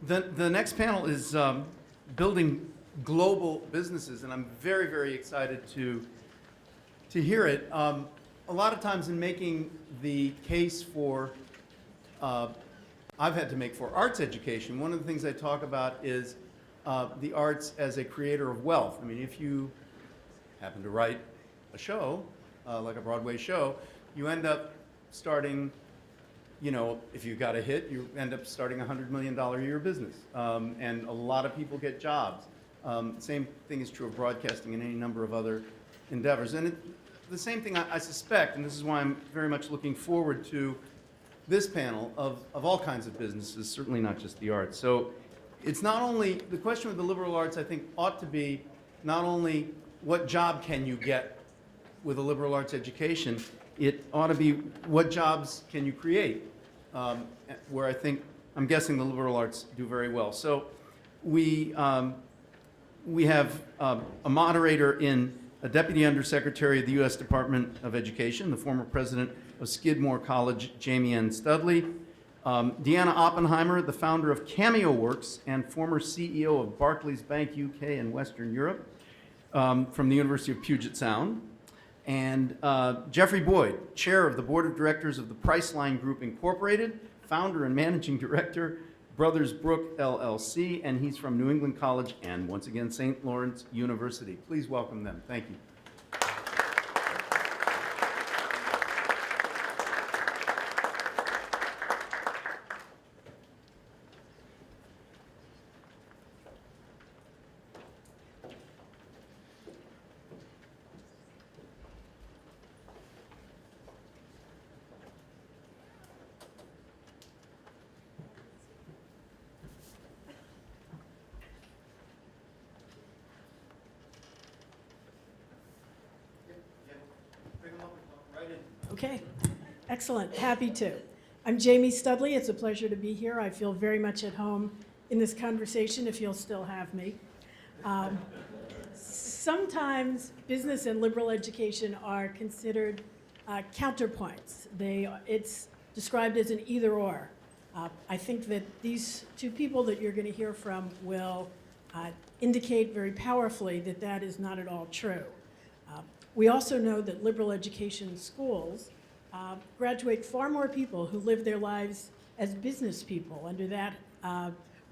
The next panel is building global businesses, and I'm very, very excited to hear it. A lot of times in making the case for, I've had to make for arts education, one of the things I talk about is the arts as a creator of wealth. I mean, if you happen to write a show, like a Broadway show, you end up starting, if you got a hit, you end up starting a $100 million a year business. And a lot of people get jobs. Same thing is true of broadcasting and any number of other endeavors. And the same thing I suspect, and this is why I'm very much looking forward to this panel of all kinds of businesses, certainly not just the arts. So it's not only, the question with the liberal arts, I think, ought to be not only what job can you get with a liberal arts education, it ought to be what jobs can you create, where I'm guessing the liberal arts do very well. So we have a moderator in a Deputy Undersecretary of the U.S. Department of Education, the former president of Skidmore College, Jamienne S. Deanna Oppenheimer, the founder of Cameo Works and former CEO of Barclays Bank, UK and Western Europe, from the University of Puget Sound. And Jeffery Boyd, chair of the board of directors of the Priceline Group Incorporated, founder and managing director, Brothers Brook, LLC, and he's from New England College and, once again, St. Lawrence University. Please welcome them. Thank you. Okay, excellent, happy to. I'm Jamie Studley, it's a pleasure to be here. I feel very much at home in this conversation, if you'll still have me. Sometimes business and liberal education are considered counterpoints. It's described as an either or. I think that these two people that you're going to hear from will indicate very powerfully that that is not at all true. We also know that liberal education schools graduate far more people who live their lives as business people under that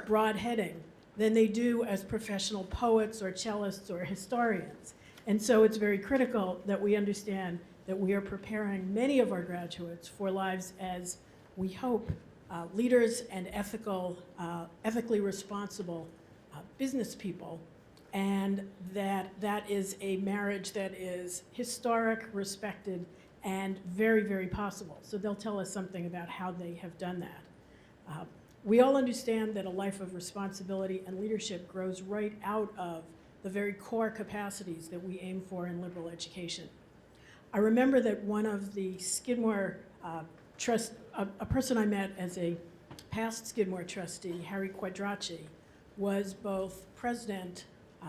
broad heading than they do as professional poets or cellists or historians. And so it's very critical that we understand that we are preparing many of our graduates for lives as, we hope, leaders and ethically responsible business people, and that is a marriage that is historic, respected, and very, very possible. So they'll tell us something about how they have done that. We all understand that a life of responsibility and leadership grows right out of the very core capacities that we aim for in liberal education. I remember that one of the Skidmore a person I met as a past Skidmore trustee, Harry Quadracci, was both president,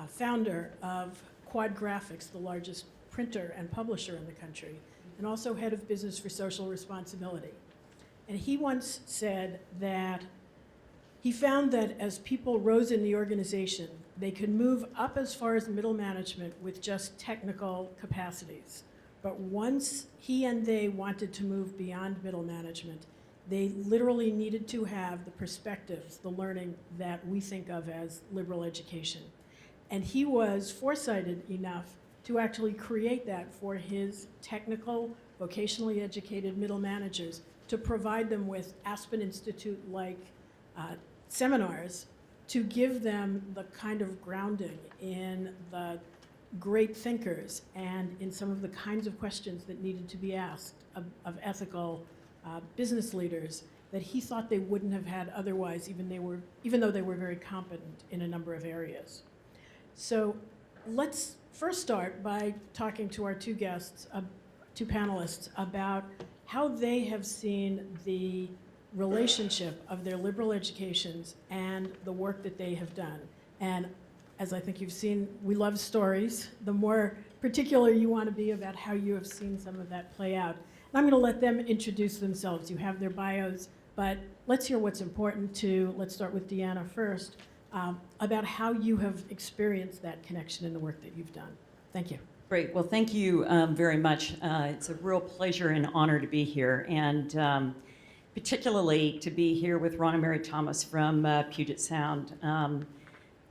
founder of Quad Graphics, the largest printer and publisher in the country, and also head of business for social responsibility. And he once said that he found that as people rose in the organization, they could move up as far as middle management with just technical capacities. But once he and they wanted to move beyond middle management, they literally needed to have the perspectives, the learning that we think of as liberal education. And he was foresighted enough to actually create that for his technical, vocationally educated middle managers to provide them with Aspen Institute-like seminars to give them the kind of grounding in the great thinkers and in some of the kinds of questions that needed to be asked of ethical business leaders that he thought they wouldn't have had otherwise, even though they were very competent in a number of areas. So let's first start by talking to our two guests, two panelists, about how they have seen the relationship of their liberal educations and the work that they have done. And as I think you've seen, we love stories. The more particular you want to be about how you have seen some of that play out. And I'm going to let them introduce themselves. You have their bios But let's hear what's important to, let's start with Deanna first, about how you have experienced that connection in the work that you've done. Thank you. Great. Well, thank you very much. It's a real pleasure and honor to be here, and particularly to be here with Ron and Mary Thomas from Puget Sound.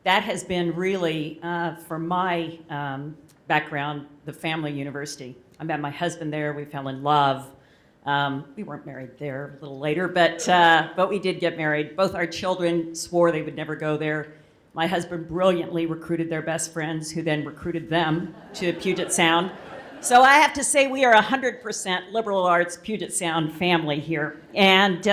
That has been really, from my background, the family university. I met my husband there. We fell in love. We weren't married there, a little later, but we did get married. Both our children swore they would never go there. My husband brilliantly recruited their best friends, who then recruited them to Puget Sound. So I have to say we are 100% liberal arts Puget Sound family here. And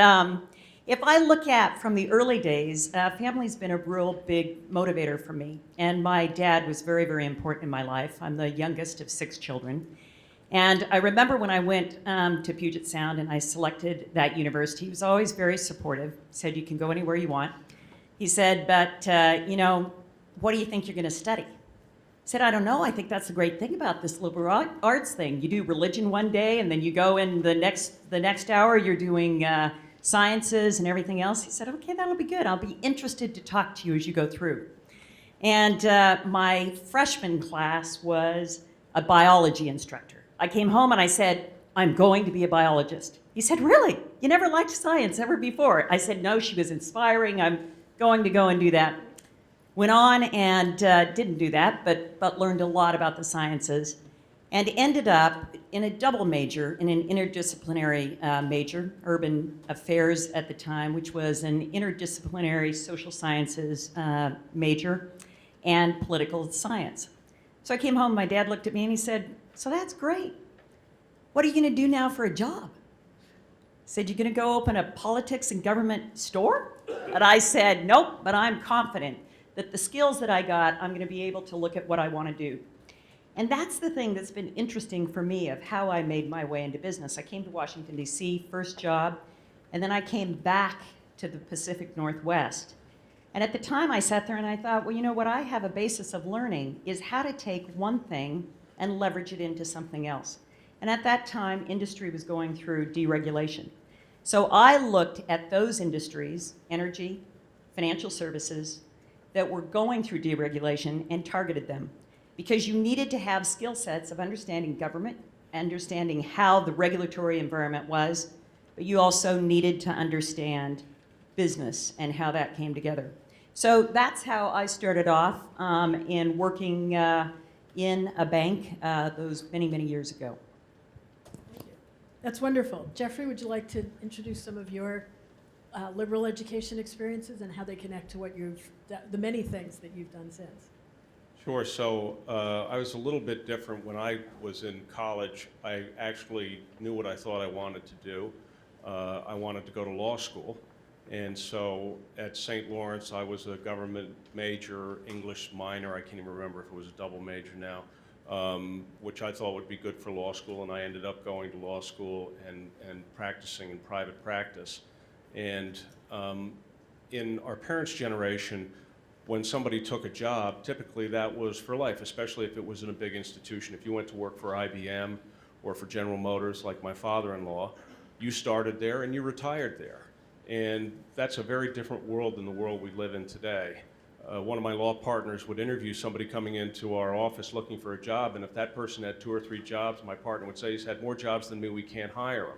if I look at from the early days, family's been a real big motivator for me. And my dad was very, very important in my life. I'm the youngest of 6 children. And I remember when I went to Puget Sound and I selected that university, he was always very supportive. He said, you can go anywhere you want. He said, but, what do you think you're going to study? I said, I don't know. I think that's the great thing about this liberal arts thing. You do religion one day, and then you go in the next hour, you're doing sciences and everything else. He said, okay, that'll be good. I'll be interested to talk to you as you go through. And my freshman class was a biology instructor. I came home and I said, I'm going to be a biologist. He said, really? You never liked science ever before? I said, no, she was inspiring. I'm going to go and do that. Went on and didn't do that, but learned a lot about the sciences, and ended up in a double major, in an interdisciplinary major, urban affairs at the time, which was an interdisciplinary social sciences major, and political science. So I came home, my dad looked at me and he said, so that's great. What are you going to do now for a job? I said, you're going to go open a politics and government store? And I said, nope, but I'm confident that the skills that I got, I'm going to be able to look at what I want to do. And that's the thing that's been interesting for me of how I made my way into business. I came to Washington, D.C., first job, and then I came back to the Pacific Northwest. And at the time, I sat there and I thought, well, you know what I have a basis of learning is how to take one thing and leverage it into something else. And at that time, industry was going through deregulation. So I looked at those industries, energy, financial services, that were going through deregulation and targeted them, because you needed to have skill sets of understanding government, understanding how the regulatory environment was, but you also needed to understand business and how that came together. So that's how I started off in working in a bank those many, many years ago. That's wonderful. Jeffrey, would you like to introduce some of your liberal education experiences and how they connect to what the many things that you've done since? Sure. So I was a little bit different. When I was in college, I actually knew what I thought I wanted to do. I wanted to go to law school. And so at St. Lawrence, I was a government major, English minor. I can't even remember if it was a double major now, which I thought would be good for law school. And I ended up going to law school and practicing in private practice. And in our parents' generation, when somebody took a job, typically that was for life, especially if it was in a big institution. If you went to work for IBM or for General Motors, like my father-in-law, you started there and you retired there. And that's a very different world than the world we live in today. One of my law partners would interview somebody coming into our office looking for a job, and if that person had 2 or 3 jobs, my partner would say, he's had more jobs than me, we can't hire him.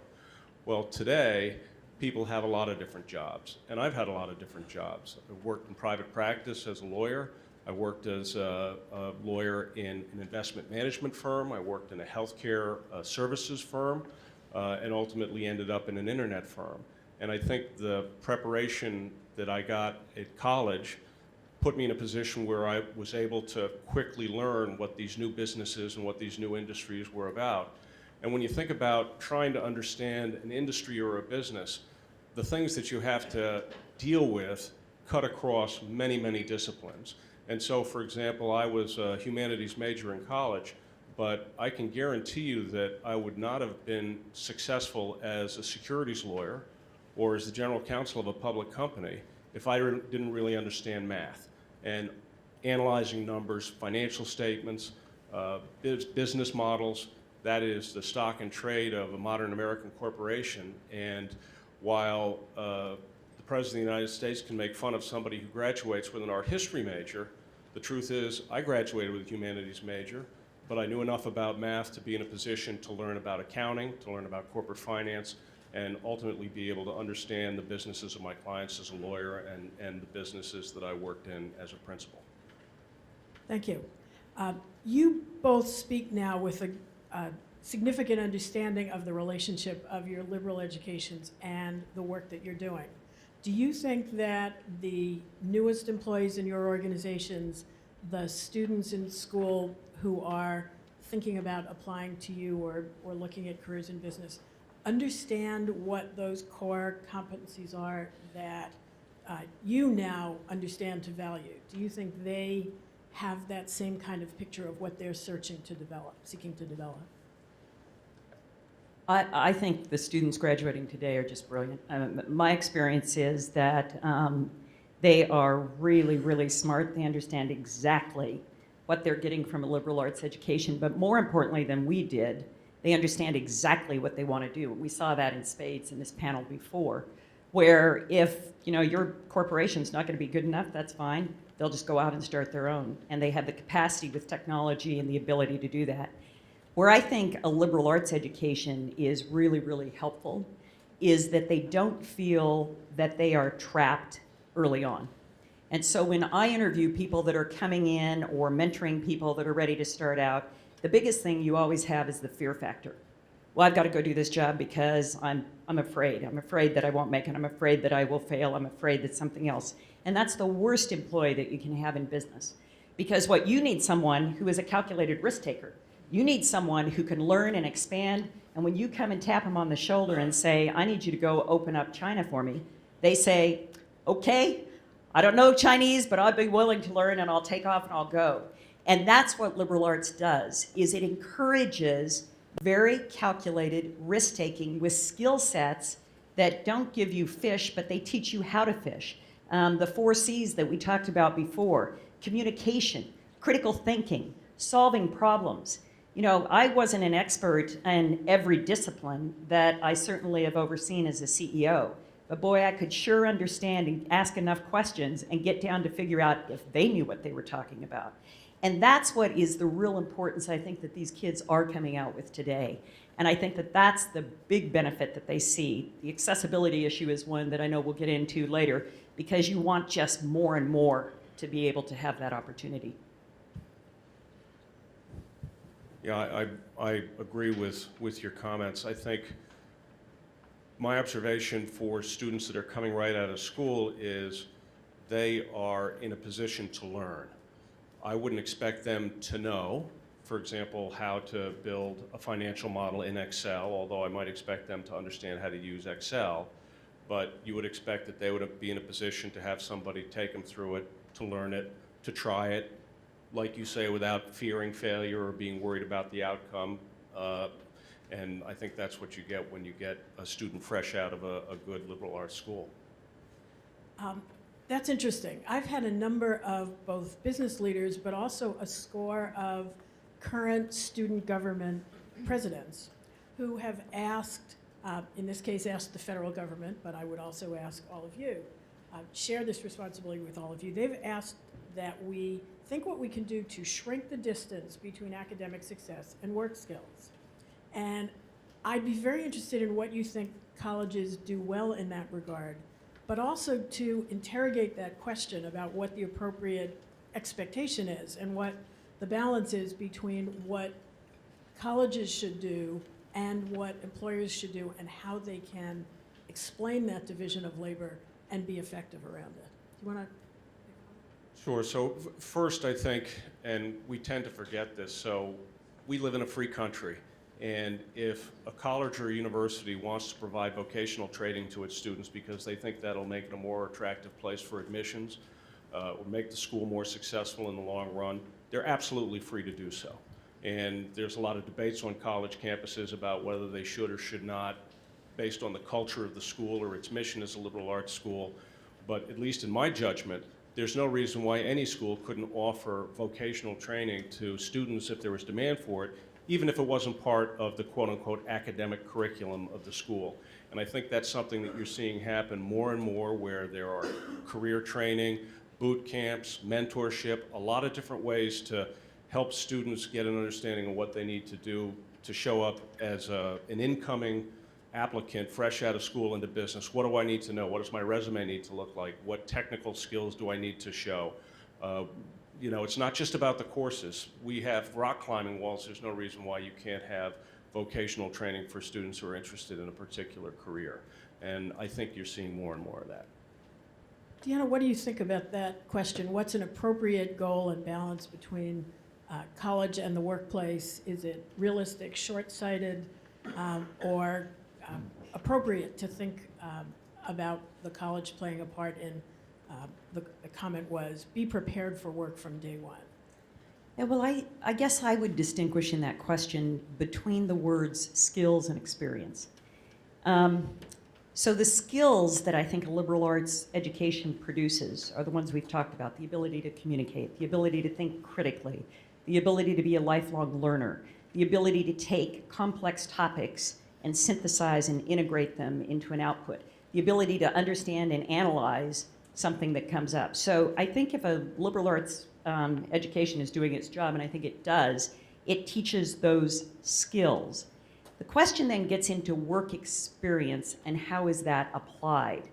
Well, today, people have a lot of different jobs, and I've had a lot of different jobs. I've worked in private practice as a lawyer. I worked as a lawyer in an investment management firm. I worked in a healthcare services firm, and ultimately ended up in an internet firm. And I think the preparation that I got at college put me in a position where I was able to quickly learn what these new businesses and what these new industries were about. And when you think about trying to understand an industry or a business, the things that you have to deal with cut across many, many disciplines. And so, for example, I was a humanities major in college, but I can guarantee you that I would not have been successful as a securities lawyer or as the general counsel of a public company if I didn't really understand math and analyzing numbers, financial statements, business models. That is the stock and trade of a modern American corporation. And while the President of the United States can make fun of somebody who graduates with an art history major, the truth is I graduated with a humanities major, but I knew enough about math to be in a position to learn about accounting, to learn about corporate finance, and ultimately be able to understand the businesses of my clients as a lawyer and the businesses that I worked in as a principal. Thank you. You both speak now with a significant understanding of the relationship of your liberal educations and the work that you're doing. Do you think that the newest employees in your organizations, the students in school who are thinking about applying to you or looking at careers in business, understand what those core competencies are that you now understand to value? Do you think they have that same kind of picture of what they're seeking to develop? I think the students graduating today are just brilliant. My experience is that they are really, really smart. They understand exactly what they're getting from a liberal arts education, but more importantly than we did, they understand exactly what they want to do. We saw that in spades in this panel before, where if your corporation's not going to be good enough, that's fine. They'll just go out and start their own, and they have the capacity with technology and the ability to do that. Where I think a liberal arts education is really, really helpful is that they don't feel that they are trapped early on. And so when I interview people that are coming in or mentoring people that are ready to start out, the biggest thing you always have is the fear factor. Well, I've got to go do this job because I'm afraid. I'm afraid that I won't make it. I'm afraid that I will fail. I'm afraid that something else. And that's the worst employee that you can have in business. Because what you need someone who is a calculated risk taker. You need someone who can learn and expand, and when you come and tap them on the shoulder and say, I need you to go open up China for me, they say, okay, I don't know Chinese, but I'll be willing to learn and I'll take off and I'll go. And that's what liberal arts does, is it encourages very calculated risk-taking with skill sets that don't give you fish, but they teach you how to fish. The 4 C's that we talked about before: communication, critical thinking, solving problems. I wasn't an expert in every discipline that I certainly have overseen as a CEO, but boy, I could sure understand and ask enough questions and get down to figure out if they knew what they were talking about. And that's what is the real importance I think that these kids are coming out with today. And I think that that's the big benefit that they see. The accessibility issue is one that I know we'll get into later, because you want just more and more to be able to have that opportunity. Yeah, I agree with your comments. I think my observation for students that are coming right out of school is they are in a position to learn. I wouldn't expect them to know, for example, how to build a financial model in Excel, although I might expect them to understand how to use Excel. But you would expect that they would be in a position to have somebody take them through it, to learn it, to try it, like you say, without fearing failure or being worried about the outcome. And I think that's what you get when you get a student fresh out of a good liberal arts school. That's interesting. I've had a number of both business leaders, but also a score of current student government presidents who have asked, in this case, asked the federal government, but I would also ask all of you, share this responsibility with all of you. They've asked that we think what we can do to shrink the distance between academic success and work skills. And I'd be very interested in what you think colleges do well in that regard, but also to interrogate that question about what the appropriate expectation is and what the balance is between what colleges should do and what employers should do, and how they can explain that division of labor and be effective around it. Do you want to? Sure. So first, I think, and we tend to forget this, so we live in a free country. And if a college or a university wants to provide vocational training to its students because they think that'll make it a more attractive place for admissions, or make the school more successful in the long run, they're absolutely free to do so. And there's a lot of debates on college campuses about whether they should or should not, based on the culture of the school or its mission as a liberal arts school. But at least in my judgment, there's no reason why any school couldn't offer vocational training to students if there was demand for it, even if it wasn't part of the quote-unquote academic curriculum of the school. And I think that's something that you're seeing happen more and more, where there are career training, boot camps, mentorship, a lot of different ways to help students get an understanding of what they need to do to show up as an incoming applicant fresh out of school into business. What do I need to know? What does my resume need to look like? What technical skills do I need to show? You know, it's not just about the courses. We have rock climbing walls. There's no reason why you can't have vocational training for students who are interested in a particular career. And I think you're seeing more and more of that. Deanna, what do you think about that question? What's an appropriate goal and balance between college and the workplace? Is it realistic, short-sighted, or appropriate to think about the college playing a part in, the comment was, be prepared for work from day one? Yeah, well, I guess I would distinguish in that question between the words skills and experience. So the skills that I think a liberal arts education produces are the ones we've talked about: the ability to communicate, the ability to think critically, the ability to be a lifelong learner, the ability to take complex topics and synthesize and integrate them into an output, the ability to understand and analyze something that comes up. So I think if a liberal arts education is doing its job, and I think it does, it teaches those skills. The question then gets into work experience and how is that applied.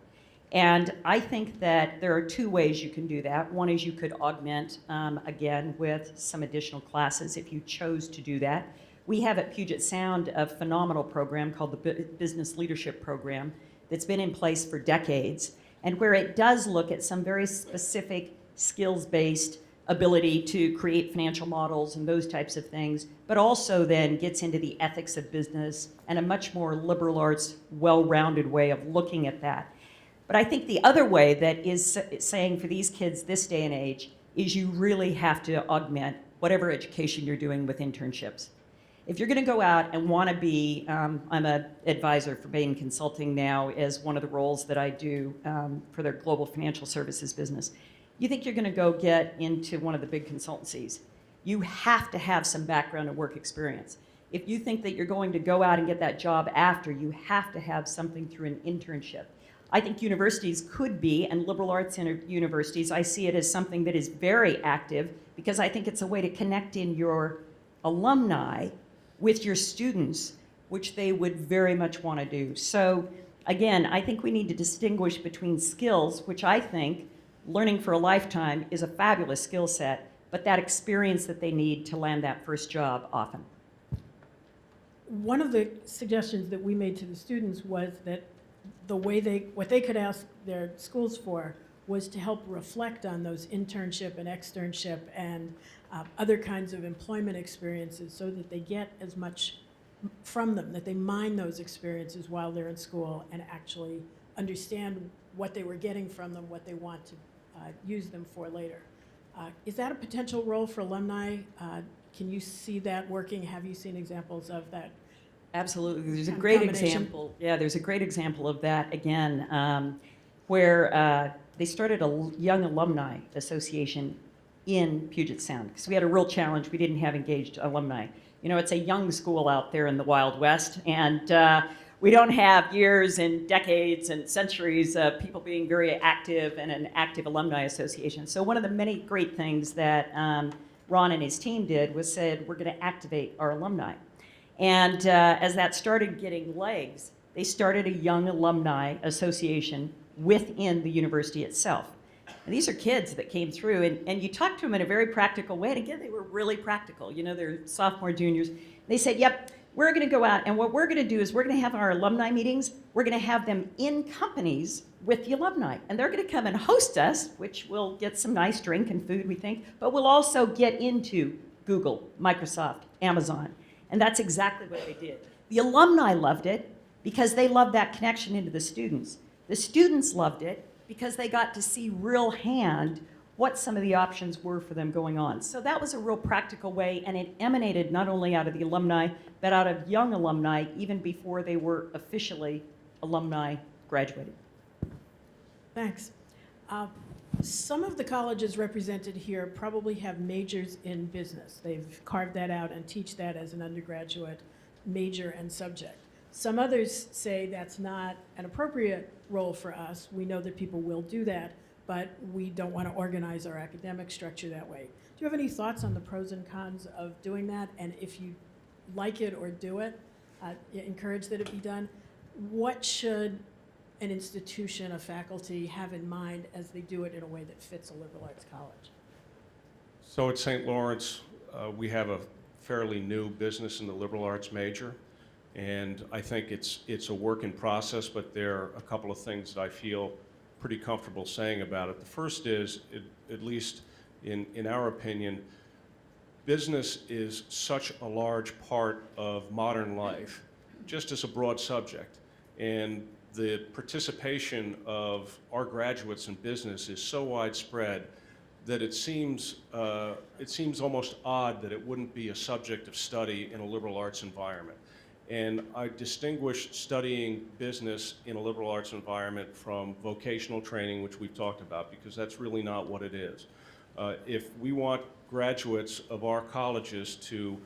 And I think that there are two ways you can do that. One is you could augment, again, with some additional classes if you chose to do that. We have at Puget Sound a phenomenal program called the Business Leadership Program that's been in place for decades, and where it does look at some very specific skills-based ability to create financial models and those types of things, but also then gets into the ethics of business and a much more liberal arts, well-rounded way of looking at that. But I think the other way that is saying for these kids this day and age is you really have to augment whatever education you're doing with internships. If you're going to go out and want to be, I'm an advisor for Bain Consulting now as one of the roles that I do for their global financial services business. You think you're going to go get into one of the big consultancies, you have to have some background and work experience. If you think that you're going to go out and get that job after, you have to have something through an internship. I think universities could be, and liberal arts universities, I see it as something that is very active because I think it's a way to connect in your alumni with your students, which they would very much want to do. So again, I think we need to distinguish between skills, which I think learning for a lifetime is a fabulous skill set, but that experience that they need to land that first job often. One of the suggestions that we made to the students was that what they could ask their schools for was to help reflect on those internship and externship and other kinds of employment experiences so that they get as much from them, that they mine those experiences while they're in school and actually understand what they were getting from them, what they want to use them for later. Is that a potential role for alumni? Can you see that working? Have you seen examples of that? Absolutely. There's a great example. Yeah, there's a great example of that again, where they started a young alumni association in Puget Sound because we had a real challenge. We didn't have engaged alumni. You know, it's a young school out there in the Wild West, and we don't have years and decades and centuries of people being very active and an active alumni association. So one of the many great things that Ron and his team did was said, we're going to activate our alumni. And as that started getting legs, they started a young alumni association within the university itself. And these are kids that came through, and you talk to them in a very practical way. And again, they were really practical. You know, they're sophomore, juniors. They said, yep, we're going to go out, and what we're going to do is we're going to have our alumni meetings. We're going to have them in companies with the alumni. And they're going to come and host us, which we'll get some nice drink and food, we think. But we'll also get into Google, Microsoft, Amazon. And that's exactly what they did. The alumni loved it because they loved that connection into the students. The students loved it because they got to see real hand what some of the options were for them going on. So that was a real practical way, and it emanated not only out of the alumni, but out of young alumni even before they were officially alumni graduated. Thanks. Some of the colleges represented here probably have majors in business. They've carved that out and teach that as an undergraduate major and subject. Some others say that's not an appropriate role for us. We know that people will do that, but we don't want to organize our academic structure that way. Do you have any thoughts on the pros and cons of doing that? And if you like it or do it, encourage that it be done, what should an institution, a faculty, have in mind as they do it in a way that fits a liberal arts college? So at St. Lawrence, we have a fairly new business in the liberal arts major, and I think it's a work in process, but there are a couple of things that I feel pretty comfortable saying about it. The first is, at least in our opinion, business is such a large part of modern life, just as a broad subject. And the participation of our graduates in business is so widespread that it seems almost odd that it wouldn't be a subject of study in a liberal arts environment. And I distinguish studying business in a liberal arts environment from vocational training, which we've talked about, because that's really not what it is. If we want graduates of our colleges to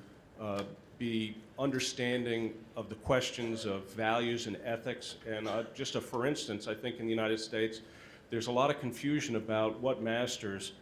be understanding of the questions of values and ethics, and just for instance, I think in the United States, there's a lot of confusion about what masters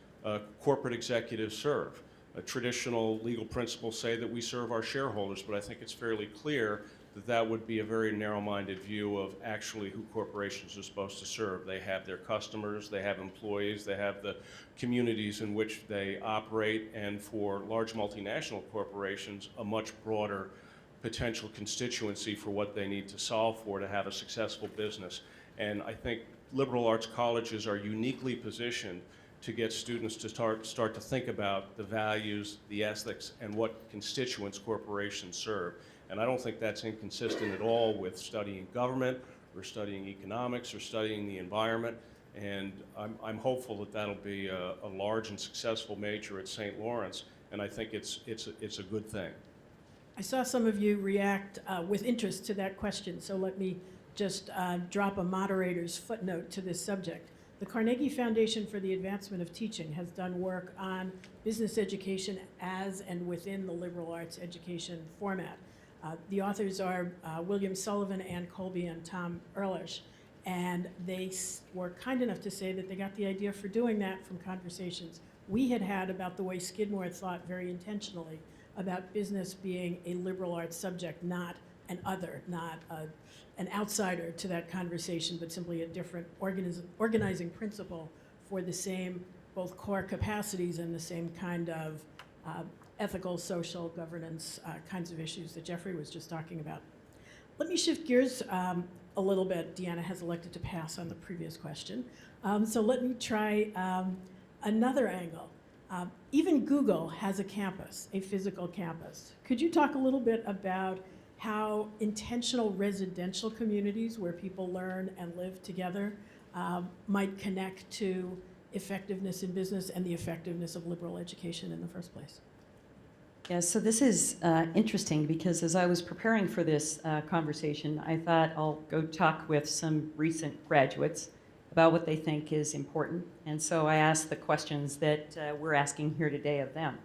corporate executives serve. Traditional legal principles say that we serve our shareholders, but I think it's fairly clear that that would be a very narrow-minded view of actually who corporations are supposed to serve. They have their customers, they have employees, they have the communities in which they operate, and for large multinational corporations, a much broader potential constituency for what they need to solve for to have a successful business. And I think liberal arts colleges are uniquely positioned to get students to start to think about the values, the ethics, and what constituents corporations serve. And I don't think that's inconsistent at all with studying government, or studying economics, or studying the environment. And I'm hopeful that that'll be a large and successful major at St. Lawrence, and I think it's a good thing. I saw some of you react with interest to that question, so let me just drop a moderator's footnote to this subject. The Carnegie Foundation for the Advancement of Teaching has done work on business education as and within the liberal arts education format. The authors are William Sullivan, Ann Colby, and Tom Ehrlich, and they were kind enough to say that they got the idea for doing that from conversations we had had about the way Skidmore thought very intentionally about business being a liberal arts subject, not an other, not an outsider to that conversation, but simply a different organizing principle for the same both core capacities and the same kind of ethical, social, governance kinds of issues that Jeffrey was just talking about. Let me shift gears a little bit. Deanna has elected to pass on the previous question. So let me try another angle. Even Google has a campus, a physical campus. Could you talk a little bit about how intentional residential communities where people learn and live together might connect to effectiveness in business and the effectiveness of liberal education in the first place? Yeah, so this is interesting because as I was preparing for this conversation, I thought I'll go talk with some recent graduates about what they think is important. And so I asked the questions that we're asking here today of them.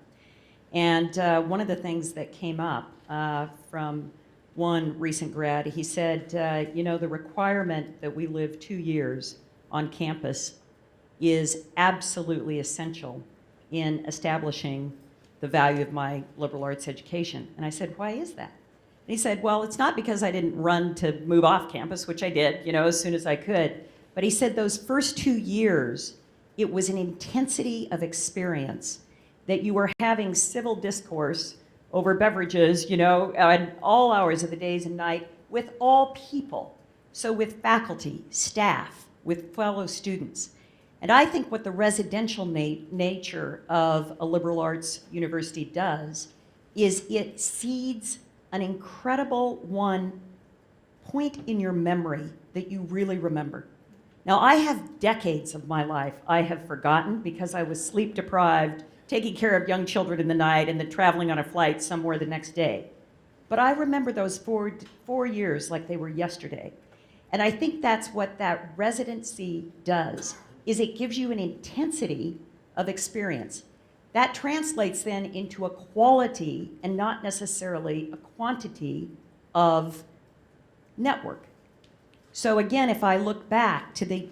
And one of the things that came up from one recent grad, he said, you know, the requirement that we live 2 years on campus is absolutely essential in establishing the value of my liberal arts education. And I said, why is that? And he said, well, it's not because I didn't run to move off campus, which I did, you know, as soon as I could. But he said those first 2 years, it was an intensity of experience that you were having civil discourse over beverages, you know, at all hours of the days and night with all people. So with faculty, staff, with fellow students. And I think what the residential nature of a liberal arts university does is it seeds an incredible point in your memory that you really remember. Now, I have decades of my life I have forgotten because I was sleep deprived, taking care of young children in the night, and then traveling on a flight somewhere the next day. But I remember those four years like they were yesterday. And I think that's what that residency does. is it gives you an intensity of experience. That translates then into a quality and not necessarily a quantity of network. So again, if I look back to the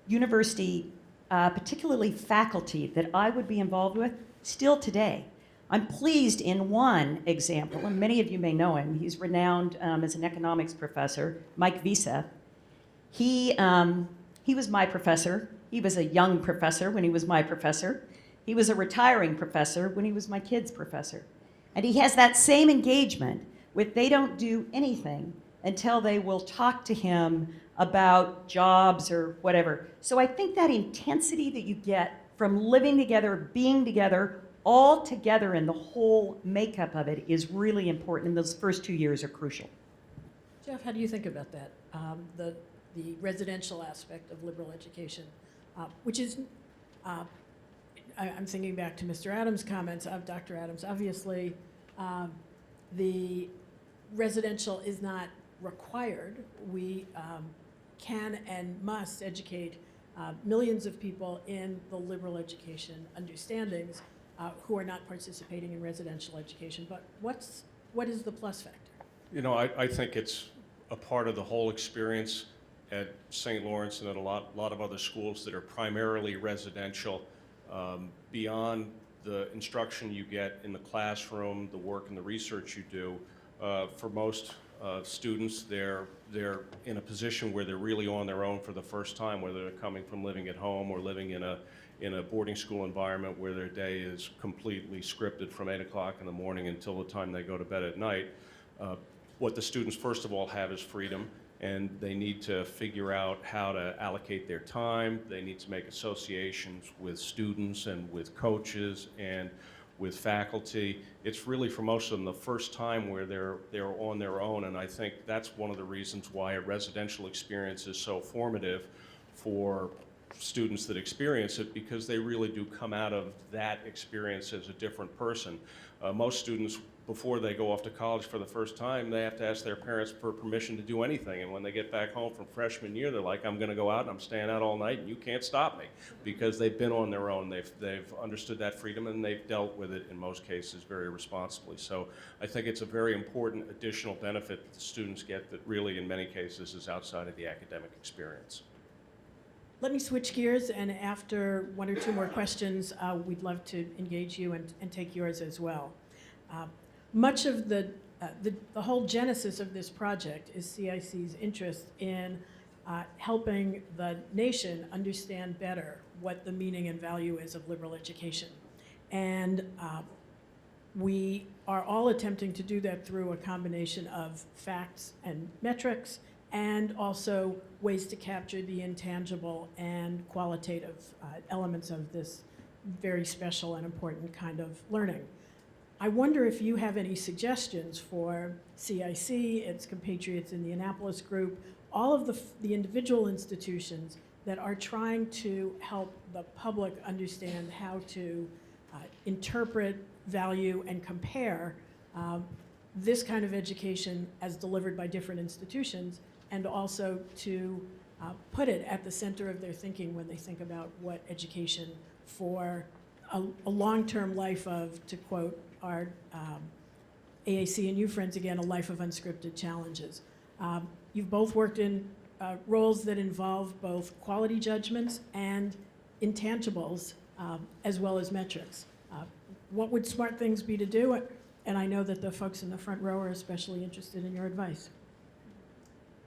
university, particularly faculty that I would be involved with, still today, I'm pleased in one example, and many of you may know him. He's renowned as an economics professor, Mike Visa. He was my professor. He was a young professor when he was my professor. He was a retiring professor when he was my kid's professor. And he has that same engagement with they don't do anything until they will talk to him about jobs or whatever. So I think that intensity that you get from living together, being together, all together in the whole makeup of it is really important, and those first 2 years are crucial. Jeff, how do you think about that? The residential aspect of liberal education, which is, I'm thinking back to Mr. Adams' comments of Dr. Adams. Obviously, the residential is not required. We can and must educate millions of people in the liberal education understandings who are not participating in residential education. But what is the plus factor? You know, I think it's a part of the whole experience at St. Lawrence and at a lot of other schools that are primarily residential. Beyond the instruction you get in the classroom, the work and the research you do, for most students, they're in a position where they're really on their own for the first time, whether they're coming from living at home or living in a boarding school environment where their day is completely scripted from 8 o'clock in the morning until the time they go to bed at night. What the students first of all have is freedom, and they need to figure out how to allocate their time. They need to make associations with students and with coaches and with faculty. It's really for most of them the first time where they're on their own, and I think that's one of the reasons why a residential experience is so formative for students that experience it, because they really do come out of that experience as a different person. Most students, before they go off to college for the first time, they have to ask their parents for permission to do anything, and when they get back home from freshman year, they're like, I'm going to go out and I'm staying out all night and you can't stop me, because they've been on their own. They've understood that freedom and they've dealt with it in most cases very responsibly. So I think it's a very important additional benefit that the students get that really in many cases is outside of the academic experience. Let me switch gears, and after one or two more questions, we'd love to engage you and take yours as well. Much of the whole genesis of this project is CIC's interest in helping the nation understand better what the meaning and value is of liberal education. And we are all attempting to do that through a combination of facts and metrics, and also ways to capture the intangible and qualitative elements of this very special and important kind of learning. I wonder if you have any suggestions for CIC, its compatriots in the Annapolis group, all of the individual institutions that are trying to help the public understand how to interpret, value, and compare this kind of education as delivered by different institutions, and also to put it at the center of their thinking when they think about what education for a long-term life of, to quote our AAC and you friends again, a life of unscripted challenges. You've both worked in roles that involve both quality judgments and intangibles, as well as metrics. What would smart things be to do? And I know that the folks in the front row are especially interested in your advice.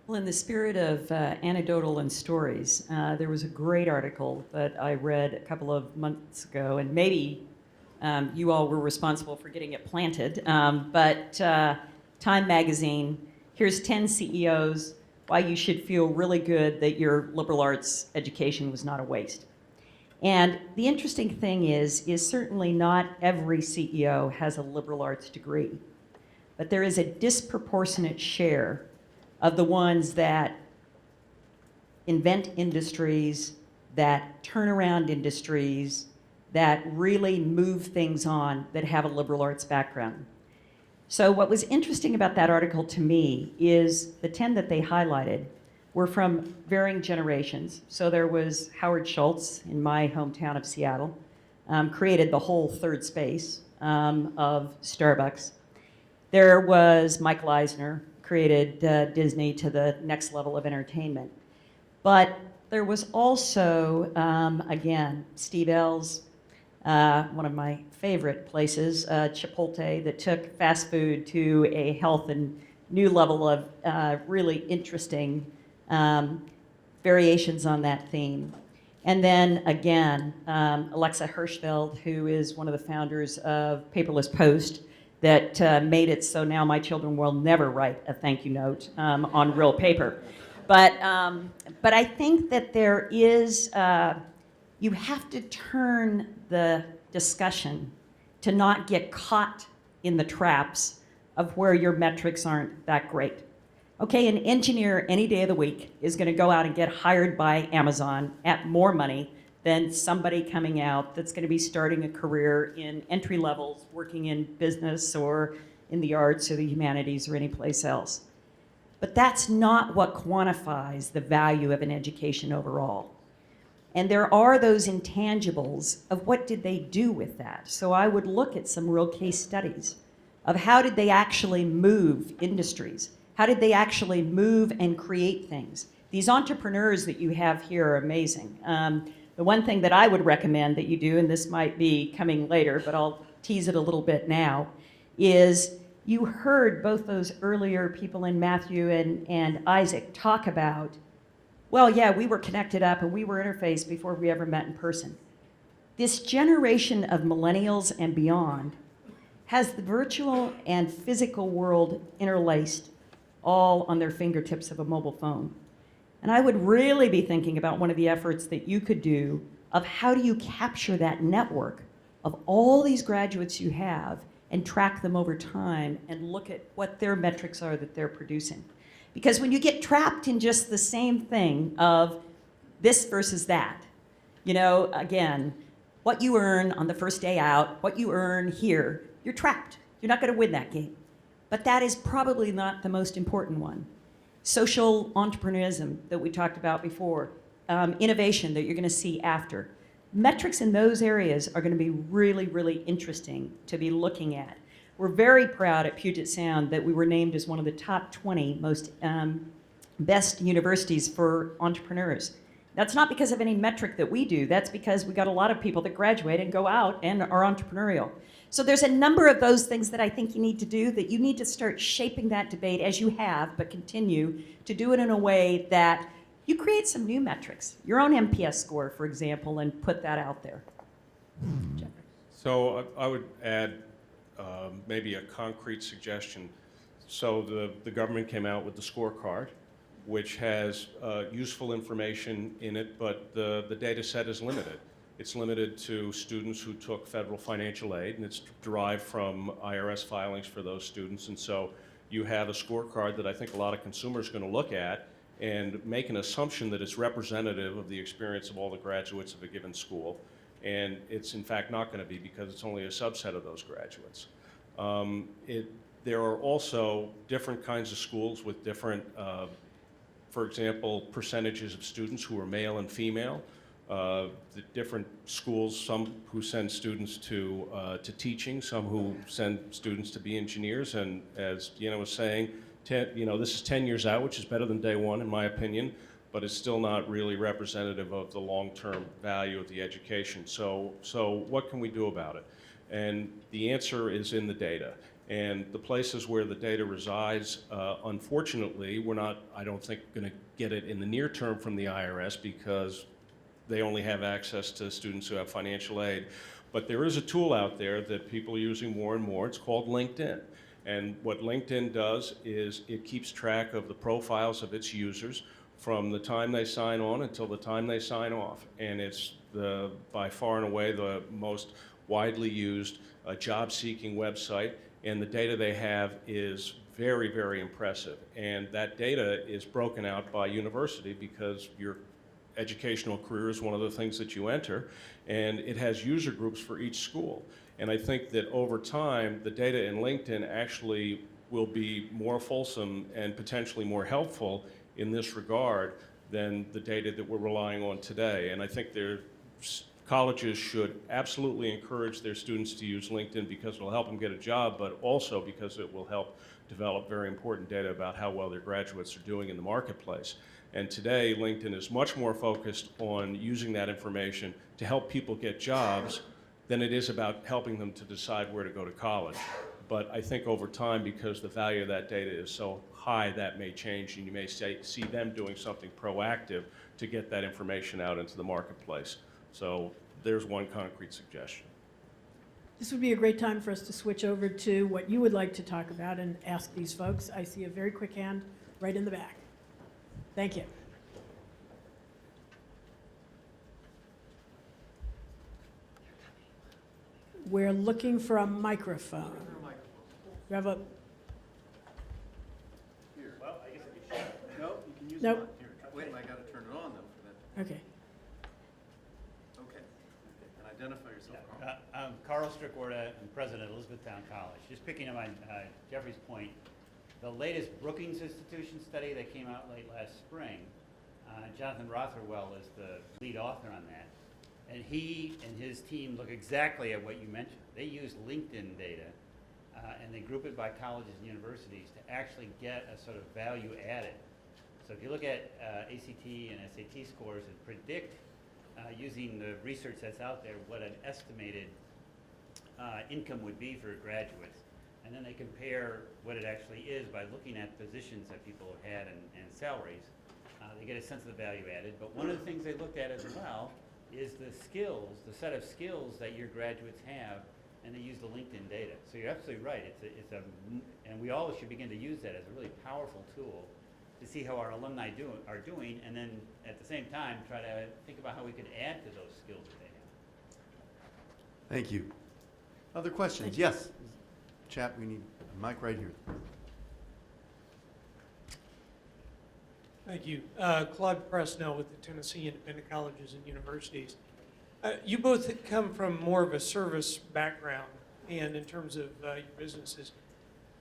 Well, in the spirit of anecdotal and stories, there was a great article that I read a couple of months ago, and maybe you all were responsible for getting it planted, but Time Magazine, here's 10 CEOs why you should feel really good that your liberal arts education was not a waste. And the interesting thing is certainly not every CEO has a liberal arts degree, but there is a disproportionate share of the ones that invent industries, that turn around industries, that really move things on, that have a liberal arts background. So what was interesting about that article to me is the 10 that they highlighted were from varying generations. So there was Howard Schultz in my hometown of Seattle, created the whole third space of Starbucks. There was Michael Eisner, created Disney to the next level of entertainment. But there was also, again, Steve Ells, one of my favorite places, Chipotle, that took fast food to a health and new level of really interesting variations on that theme. And then again, Alexa Hirschfeld, who is one of the founders of Paperless Post, that made it so now my children will never write a thank you note on real paper. But I think that there is, you have to turn the discussion to not get caught in the traps of where your metrics aren't that great. Okay, an engineer any day of the week is going to go out and get hired by Amazon at more money than somebody coming out that's going to be starting a career in entry levels, working in business or in the arts or the humanities or any place else. But that's not what quantifies the value of an education overall. And there are those intangibles of what did they do with that. So I would look at some real case studies of how did they actually move industries? How did they actually move and create things? These entrepreneurs that you have here are amazing. The one thing that I would recommend that you do, and this might be coming later, but I'll tease it a little bit now, is you heard both those earlier people in Matthew and Isaac talk about, well, yeah, we were connected up and we were interfaced before we ever met in person. This generation of millennials and beyond has the virtual and physical world interlaced all on their fingertips of a mobile phone. And I would really be thinking about one of the efforts that you could do of how do you capture that network of all these graduates you have and track them over time and look at what their metrics are that they're producing. Because when you get trapped in just the same thing of this versus that, you know, again, what you earn on the first day out, what you earn here, you're trapped. You're not going to win that game. But that is probably not the most important one. Social entrepreneurism that we talked about before, innovation that you're going to see after. Metrics in those areas are going to be really, really interesting to be looking at. We're very proud at Puget Sound that we were named as one of the top 20 most best universities for entrepreneurs. That's not because of any metric that we do. That's because we got a lot of people that graduate and go out and are entrepreneurial. So there's a number of those things that I think you need to do, that you need to start shaping that debate as you have, but continue to do it in a way that you create some new metrics, your own MPS score, for example, and put that out there. Jeffrey. So I would add maybe a concrete suggestion. So the government came out with the scorecard, which has useful information in it, but the data set is limited. It's limited to students who took federal financial aid, and it's derived from IRS filings for those students. And so you have a scorecard that I think a lot of consumers are going to look at and make an assumption that it's representative of the experience of all the graduates of a given school. And it's in fact not going to be, because it's only a subset of those graduates. There are also different kinds of schools with different, for example, percentages of students who are male and female. The different schools, some who send students to teaching, some who send students to be engineers, and as Deanna was saying, this is 10 years out, which is better than day one in my opinion, but it's still not really representative of the long-term value of the education. So what can we do about it? And the answer is in the data. And the places where the data resides, unfortunately, we're not, I don't think, going to get it in the near term from the IRS, because they only have access to students who have financial aid. But there is a tool out there that people are using more and more. It's called LinkedIn. And what LinkedIn does is it keeps track of the profiles of its users from the time they sign on until the time they sign off. And it's by far and away the most widely used job-seeking website. And the data they have is very, very impressive. And that data is broken out by university, because your educational career is one of the things that you enter, and it has user groups for each school. And I think that over time, the data in LinkedIn actually will be more fulsome and potentially more helpful in this regard than the data that we're relying on today. And I think colleges should absolutely encourage their students to use LinkedIn because it'll help them get a job, but also because it will help develop very important data about how well their graduates are doing in the marketplace. And today, LinkedIn is much more focused on using that information to help people get jobs than it is about helping them to decide where to go to college. But I think over time, because the value of that data is so high, that may change, and you may see them doing something proactive to get that information out into the marketplace. So there's one concrete suggestion. This would be a great time for us to switch over to what you would like to talk about and ask these folks. I see a very quick hand right in the back. Thank you. We're looking for a microphone. You have a, Well, I guess I could. No, you can use Nope. one. Here, wait, I gotta turn it on though for that. okay. Okay. And identify yourself, Carl. I'm Carl Strickorda. I'm president of Elizabethtown College. Just picking up on Jeffrey's point, the latest Brookings Institution study that came out late last spring, Jonathan Rotherwell is the lead author on that. And he and his team look exactly at what you mentioned. They use LinkedIn data and they group it by colleges and universities to actually get a sort of value added. So if you look at ACT and SAT scores and predict using the research that's out there what an estimated income would be for graduates, and then they compare what it actually is by looking at positions that people have had and salaries, they get a sense of the value added. But one of the things they looked at as well is the skills, the set of skills that your graduates have, and they use the LinkedIn data. So you're absolutely right. And we all should begin to use that as a really powerful tool to see how our alumni are doing, and then at the same time try to think about how we could add to those skills that they have. Thank you. Other questions? Yes. Chat, we need a mic right here. Thank you. Claude Presnell with the Tennessee Independent Colleges and Universities. You both come from more of a service background and in terms of your businesses.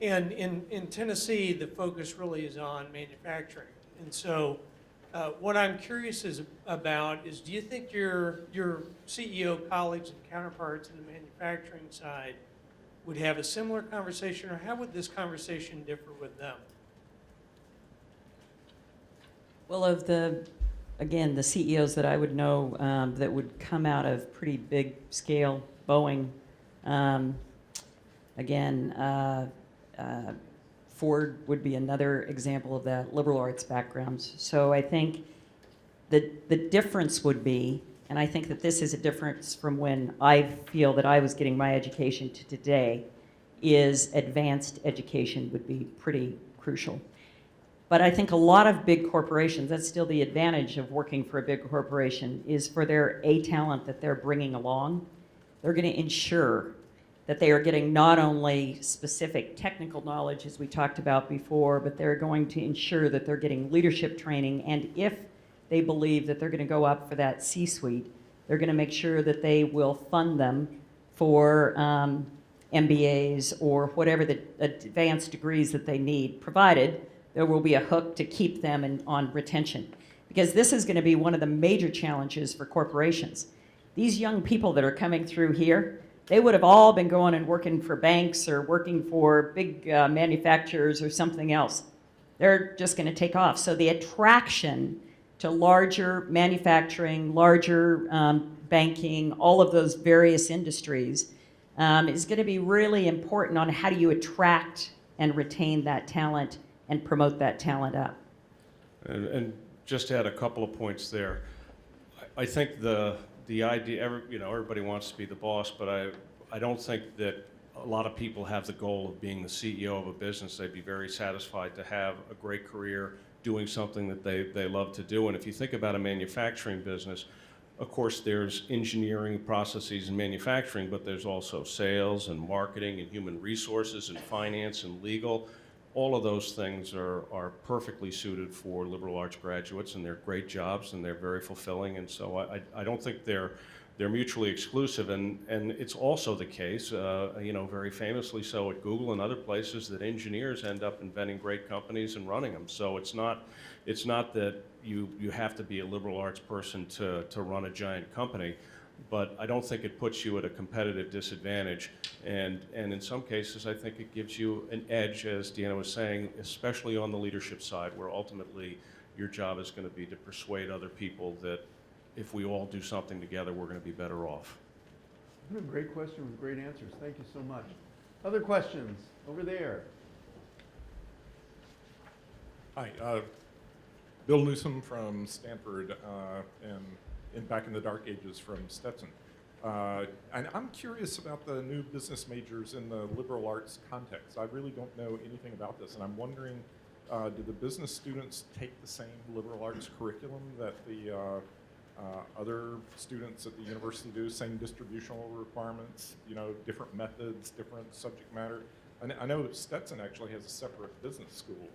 And in Tennessee, the focus really is on manufacturing. And so what I'm curious about is, do you think your CEO colleagues and counterparts in the manufacturing side would have a similar conversation, or how would this conversation differ with them? Well, of the CEOs that I would know that would come out of pretty big scale, Boeing, Ford would be another example of that, liberal arts backgrounds. So I think the difference would be, and I think that this is a difference from when I feel that I was getting my education to today, is advanced education would be pretty crucial. But I think a lot of big corporations, that's still the advantage of working for a big corporation, is for their talent that they're bringing along, they're going to ensure that they are getting not only specific technical knowledge, as we talked about before, but they're going to ensure that they're getting leadership training. And if they believe that they're going to go up for that C-suite, they're going to make sure that they will fund them for MBAs or whatever the advanced degrees that they need, provided there will be a hook to keep them on retention. Because this is going to be one of the major challenges for corporations. These young people that are coming through here, they would have all been going and working for banks or working for big manufacturers or something else. They're just going to take off. So the attraction to larger manufacturing, larger banking, all of those various industries is going to be really important on how do you attract and retain that talent and promote that talent up. And just to add a couple of points there, I think the idea, everybody wants to be the boss, but I don't think that a lot of people have the goal of being the CEO of a business. They'd be very satisfied to have a great career doing something that they love to do. And if you think about a manufacturing business, of course there's engineering processes in manufacturing, but there's also sales and marketing and human resources and finance and legal. all of those things are perfectly suited for liberal arts graduates, and they're great jobs, and they're very fulfilling, and so I don't think they're mutually exclusive, and it's also the case, very famously so at Google and other places, that engineers end up inventing great companies and running them. So it's not that you have to be a liberal arts person to run a giant company, but I don't think it puts you at a competitive disadvantage. And in some cases, I think it gives you an edge, as Deanna was saying, especially on the leadership side, where ultimately your job is going to be to persuade other people that if we all do something together, we're going to be better off. Great question with great answers. Thank you so much. Other questions over there? Hi, Bill Newsom from Stanford, and back in the dark ages from Stetson. And I'm curious about the new business majors in the liberal arts context. I really don't know anything about this, and I'm wondering, do the business students take the same liberal arts curriculum that the other students at the university do? Same distributional requirements, different methods, different subject matter? I know Stetson actually has a separate business school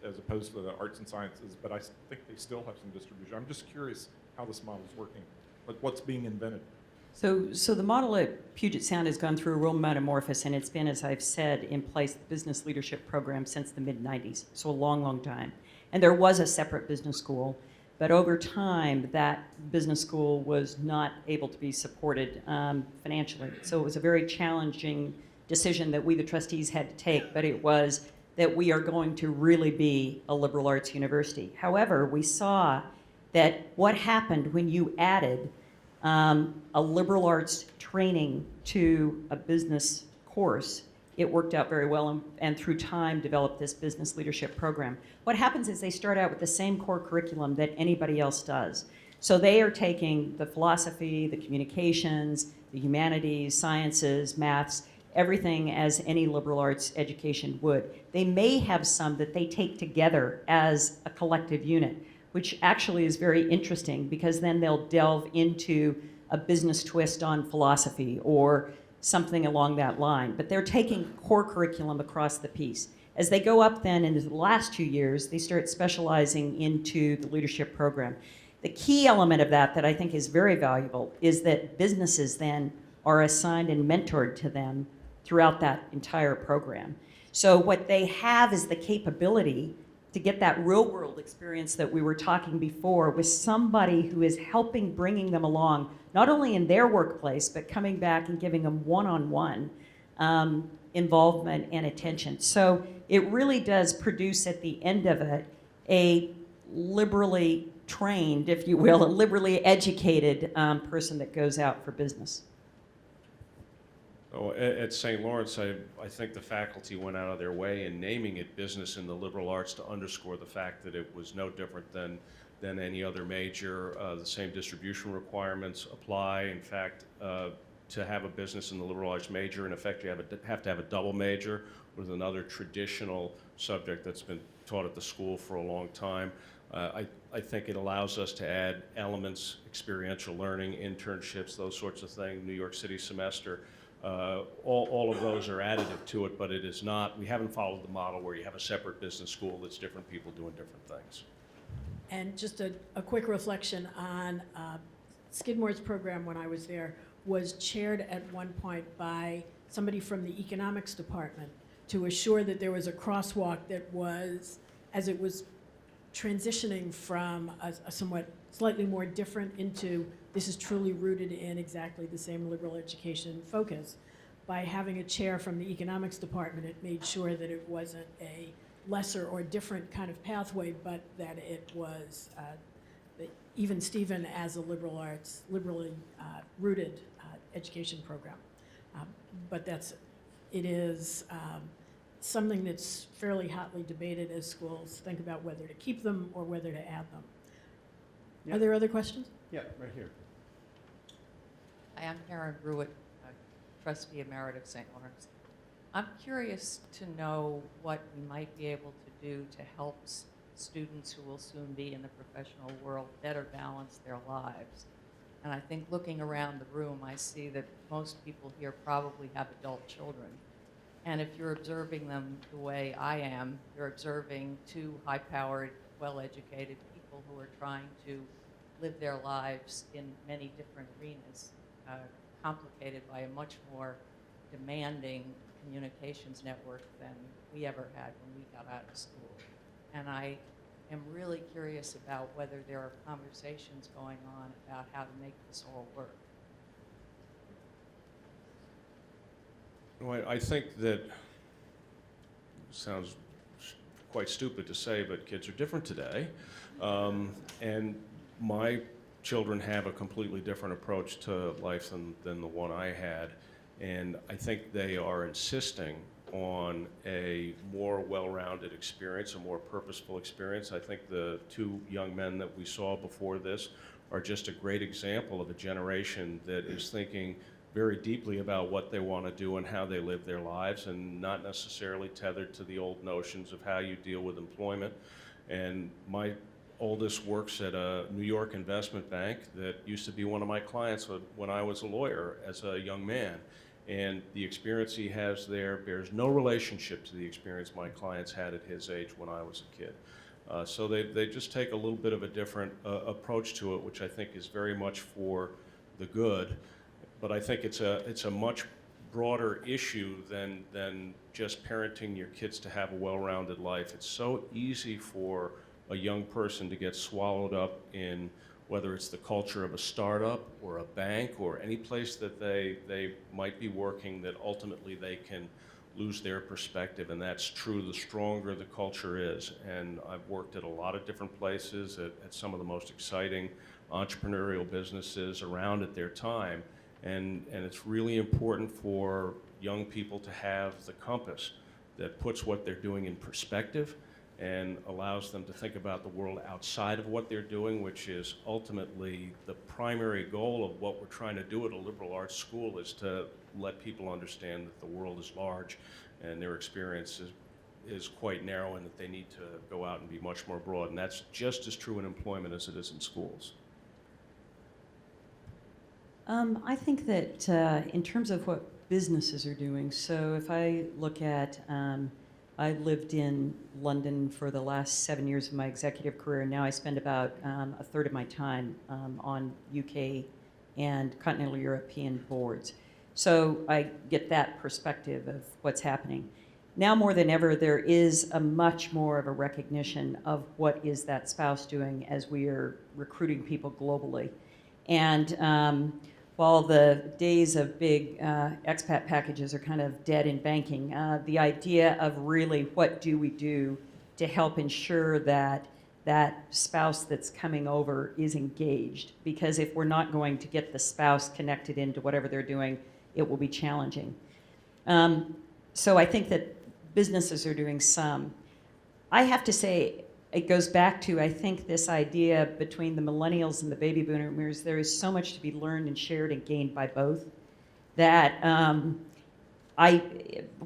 as opposed to the arts and sciences, but I think they still have some distribution. I'm just curious how this model is working, like what's being invented. So the model at Puget Sound has gone through a real metamorphosis, and it's been, as I've said, in place, the business leadership program since the mid-90s, so a long, long time. And there was a separate business school, but over time, that business school was not able to be supported financially. So it was a very challenging decision that we, the trustees, had to take, but it was that we are going to really be a liberal arts university. However, we saw that what happened when you added a liberal arts training to a business course, it worked out very well, and through time developed this business leadership program. What happens is they start out with the same core curriculum that anybody else does. So they are taking the philosophy, the communications, the humanities, sciences, maths, everything as any liberal arts education would. They may have some that they take together as a collective unit, which actually is very interesting, because then they'll delve into a business twist on philosophy or something along that line. But they're taking core curriculum across the piece. As they go up then into the last 2 years, they start specializing into the leadership program. The key element of that I think is very valuable is that businesses then are assigned and mentored to them throughout that entire program. So what they have is the capability to get that real world experience that we were talking before with somebody who is helping bringing them along, not only in their workplace, but coming back and giving them one-on-one involvement and attention. So it really does produce at the end of it a liberally trained, if you will, a liberally educated person that goes out for business. So at St. Lawrence, I think the faculty went out of their way in naming it business in the liberal arts to underscore the fact that it was no different than any other major. The same distribution requirements apply. In fact, to have a business in the liberal arts major, in effect, you have to have a double major with another traditional subject that's been taught at the school for a long time. I think it allows us to add elements, experiential learning, internships, those sorts of things, New York City semester. All of those are additive to it, but it is not, we haven't followed the model where you have a separate business school that's different people doing different things. And just a quick reflection on Skidmore's program when I was there was chaired at one point by somebody from the economics department to assure that there was a crosswalk that was, as it was transitioning from a somewhat slightly more different into this is truly rooted in exactly the same liberal education focus. By having a chair from the economics department, it made sure that it wasn't a lesser or different kind of pathway, but that it was even Stephen as a liberal arts, liberally rooted education program. But it is something that's fairly hotly debated as schools think about whether to keep them or whether to add them. Yeah. Are there other questions? Yeah, right here. Hi, I'm Karen Gruitt, trustee emeritus St. Lawrence. I'm curious to know what we might be able to do to help students who will soon be in the professional world better balance their lives. And I think looking around the room, I see that most people here probably have adult children. And if you're observing them the way I am, you're observing two high-powered, well-educated people who are trying to live their lives in many different arenas, complicated by a much more demanding communications network than we ever had when we got out of school. And I am really curious about whether there are conversations going on about how to make this all work. Well, I think that sounds quite stupid to say, but kids are different today. And my children have a completely different approach to life than the one I had. And I think they are insisting on a more well-rounded experience, a more purposeful experience. I think the two young men that we saw before this are just a great example of a generation that is thinking very deeply about what they want to do and how they live their lives, and not necessarily tethered to the old notions of how you deal with employment. And my oldest works at a New York investment bank that used to be one of my clients when I was a lawyer as a young man. And the experience he has there bears no relationship to the experience my clients had at his age when I was a kid. So they just take a little bit of a different approach to it, which I think is very much for the good. But I think it's a much broader issue than just parenting your kids to have a well-rounded life. It's so easy for a young person to get swallowed up in whether it's the culture of a startup or a bank or any place that they might be working, that ultimately they can lose their perspective. And that's true the stronger the culture is. And I've worked at a lot of different places, at some of the most exciting entrepreneurial businesses around at their time. And it's really important for young people to have the compass that puts what they're doing in perspective and allows them to think about the world outside of what they're doing, which is ultimately the primary goal of what we're trying to do at a liberal arts school, is to let people understand that the world is large and their experience is quite narrow, and that they need to go out and be much more broad. And that's just as true in employment as it is in schools. I think that in terms of what businesses are doing, so if I look at, I lived in London for the last 7 years of my executive career, and now I spend about a third of my time on UK and continental European boards. So I get that perspective of what's happening. Now more than ever, there is a much more of a recognition of what is that spouse doing as we are recruiting people globally. And while the days of big expat packages are kind of dead in banking, the idea of really what do we do to help ensure that that spouse that's coming over is engaged, because if we're not going to get the spouse connected into whatever they're doing, it will be challenging. So I think that businesses are doing some. I have to say, it goes back to, I think, this idea between the millennials and the baby boomers. There is so much to be learned and shared and gained by both, that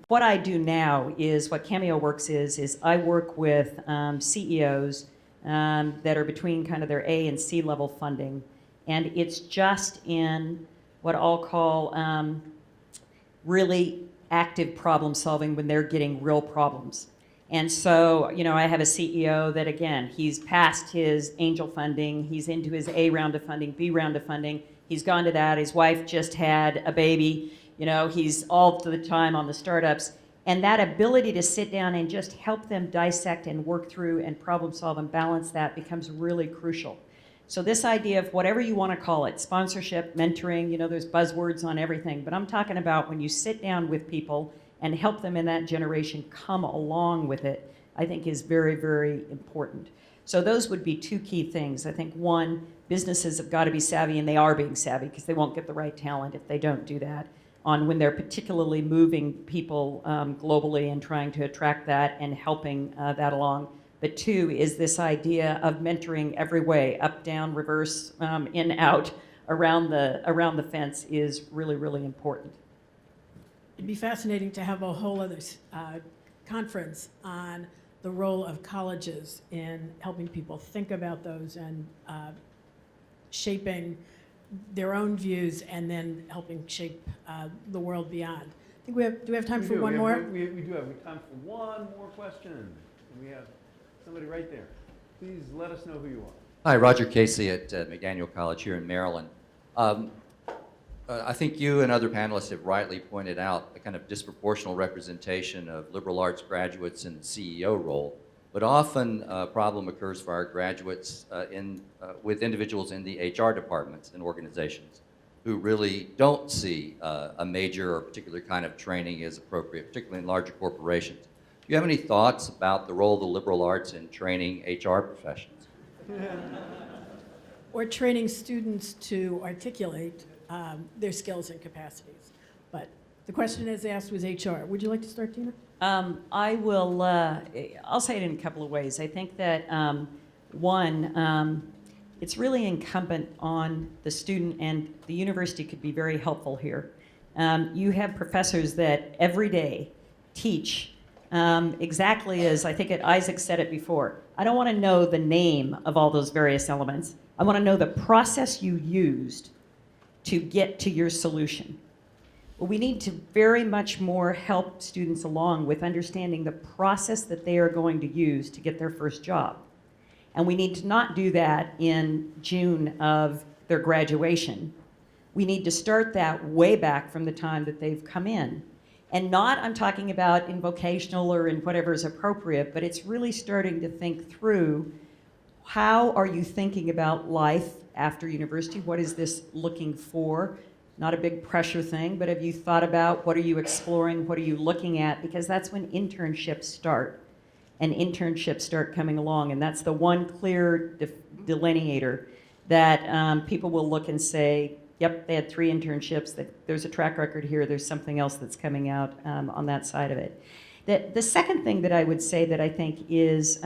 what I do now is, what Cameo Works is I work with CEOs that are between kind of their A and C level funding, and it's just in what I'll call really active problem solving when they're getting real problems. And so, you know, I have a CEO that, again, he's past his angel funding, he's into his A round of funding, B round of funding, he's gone to that, his wife just had a baby, you know, he's all the time on the startups. And that ability to sit down and just help them dissect and work through and problem solve and balance that becomes really crucial. So this idea of whatever you want to call it, sponsorship, mentoring, you know, there's buzzwords on everything, but I'm talking about when you sit down with people and help them in that generation come along with it, I think is very, very important. So those would be two key things. I think one, businesses have got to be savvy, and they are being savvy, because they won't get the right talent if they don't do that, on when they're particularly moving people globally and trying to attract that and helping that along. But two is this idea of mentoring every way, up, down, reverse, in, out, around the fence is really, really important. It'd be fascinating to have a whole other conference on the role of colleges in helping people think about those and shaping their own views, and then helping shape the world beyond. think do we have time We for do. one We more? have- We do have time for one more question. And we have somebody right there. Please let us know who you are. Hi, Roger Casey at McDaniel College here in Maryland. I think you and other panelists have rightly pointed out the kind of disproportional representation of liberal arts graduates in the CEO role, but often a problem occurs for our graduates with individuals in the HR departments and organizations who really don't see a major or particular kind of training as appropriate, particularly in larger corporations. Do you have any thoughts about the role of the liberal arts in training HR professions? Or training students to articulate their skills and capacities. But the question as asked was HR. Would you like to start, Tina? I'll say it in a couple of ways. I think that, one, it's really incumbent on the student, and the university could be very helpful here. You have professors that every day teach exactly as I think Isaac said it before. I don't want to know the name of all those various elements. I want to know the process you used to get to your solution. Well, we need to very much more help students along with understanding the process that they are going to use to get their first job. And we need to not do that in June of their graduation. We need to start that way back from the time that they've come in. And not, I'm talking about in vocational or in whatever is appropriate, but it's really starting to think through how are you thinking about life after university? What is this looking for? Not a big pressure thing, but have you thought about what are you exploring? What are you looking at? Because that's when internships start. And internships start coming along. And that's the one clear delineator that people will look and say, yep, they had 3 internships. There's a track record here. There's something else that's coming out on that side of it. The second thing that I would say that I think is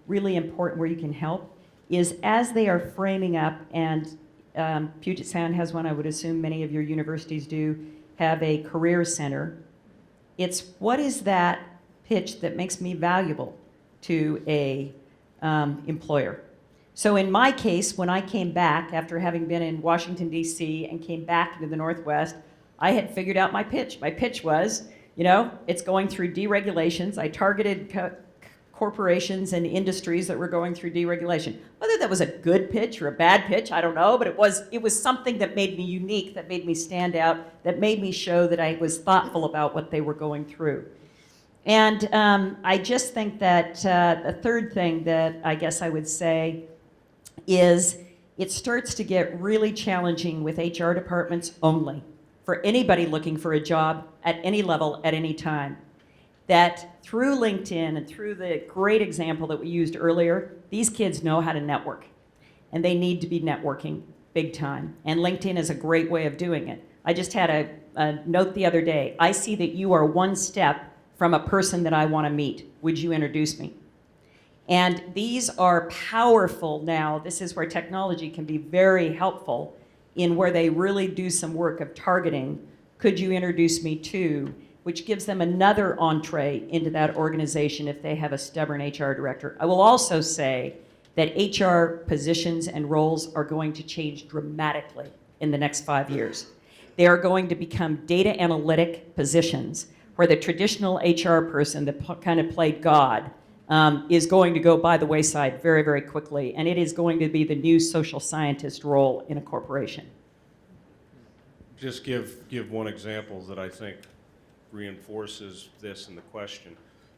really important where you can help is as they are framing up, and Puget Sound has one, I would assume many of your universities do, have a career center. It's what is that pitch that makes me valuable to a employer? So in my case, when I came back after having been in Washington, D.C. and came back into the Northwest, I had figured out my pitch. My pitch was, it's going through deregulations. I targeted corporations and industries that were going through deregulation. Whether that was a good pitch or a bad pitch, I don't know, but it was something that made me unique, that made me stand out, that made me show that I was thoughtful about what they were going through. And I just think that the third thing that I guess I would say is it starts to get really challenging with HR departments only for anybody looking for a job at any level at any time. That through LinkedIn and through the great example that we used earlier, these kids know how to network. And they need to be networking big time. And LinkedIn is a great way of doing it. I just had a note the other day. I see that you are one step from a person that I want to meet. Would you introduce me? And these are powerful now. This is where technology can be very helpful in where they really do some work of targeting. Could you introduce me to? Which gives them another entree into that organization if they have a stubborn HR director. I will also say that HR positions and roles are going to change dramatically in the next 5 years. They are going to become data analytic positions where the traditional HR person that kind of played God is going to go by the wayside very, very quickly, and it is going to be the new social scientist role in a corporation. Just give one example that I think reinforces this in the question.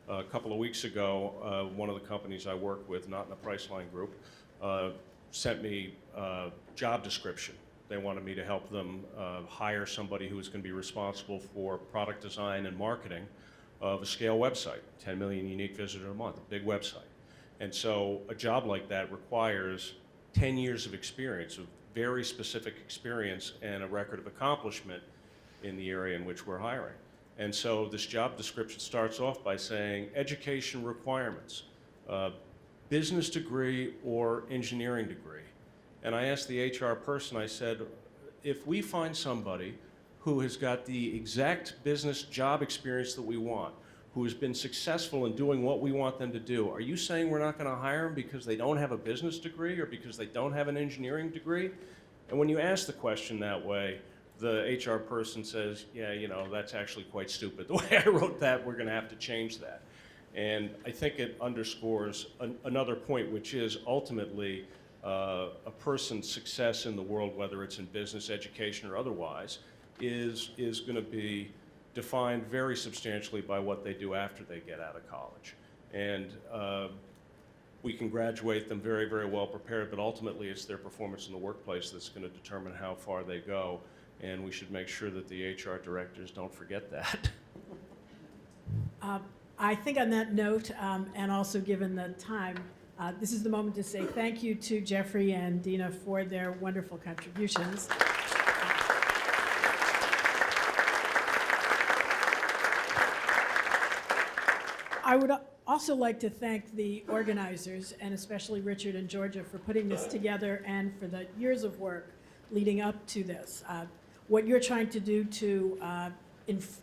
A couple of weeks ago, one of the companies I work with, not in the Priceline Group, sent me a job description. They wanted me to help them hire somebody who was going to be responsible for product design and marketing of a scale website, 10 million unique visitors a month, a big website. And so a job like that requires 10 years of experience, of very specific experience and a record of accomplishment in the area in which we're hiring. And so this job description starts off by saying education requirements, business degree or engineering degree. And I asked the HR person, I said, if we find somebody who has got the exact business job experience that we want, who has been successful in doing what we want them to do, are you saying we're not going to hire them because they don't have a business degree or because they don't have an engineering degree? And when you ask the question that way, the HR person says, yeah, you know, that's actually quite stupid. The way I wrote that, we're going to have to change that. And I think it underscores another point, which is ultimately a person's success in the world, whether it's in business, education, or otherwise, is going to be defined very substantially by what they do after they get out of college. And we can graduate them very, very well prepared, but ultimately it's their performance in the workplace that's going to determine how far they go. And we should make sure that the HR directors don't forget that. I think on that note, and also given the time, this is the moment to say thank you to Jeffrey and Deanna for their wonderful contributions. I would also like to thank the organizers, and especially Richard and Georgia, for putting this together and for the years of work leading up to this. What you're trying to do to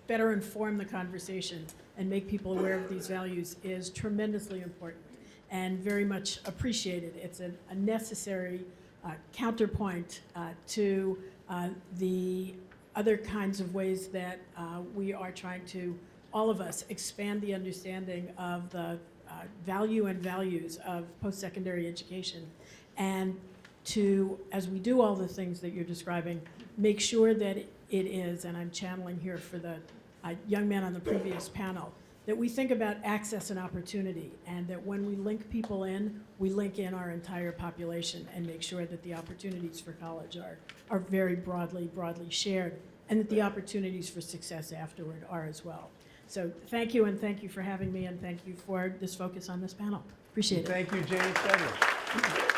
better inform the conversation and make people aware of these values is tremendously important and very much appreciated. It's a necessary counterpoint to the other kinds of ways that we are trying to, all of us, expand the understanding of the value and values of post-secondary education, and to, as we do all the things that you're describing, make sure that it is, and I'm channeling here for the young man on the previous panel, that we think about access and opportunity, and that when we link people in, we link in our entire population and make sure that the opportunities for college are very broadly shared, and that the opportunities for success afterward are as well. So thank you, and thank you for having me, and thank you for this focus on this panel. Appreciate it. Thank you, James Douglas.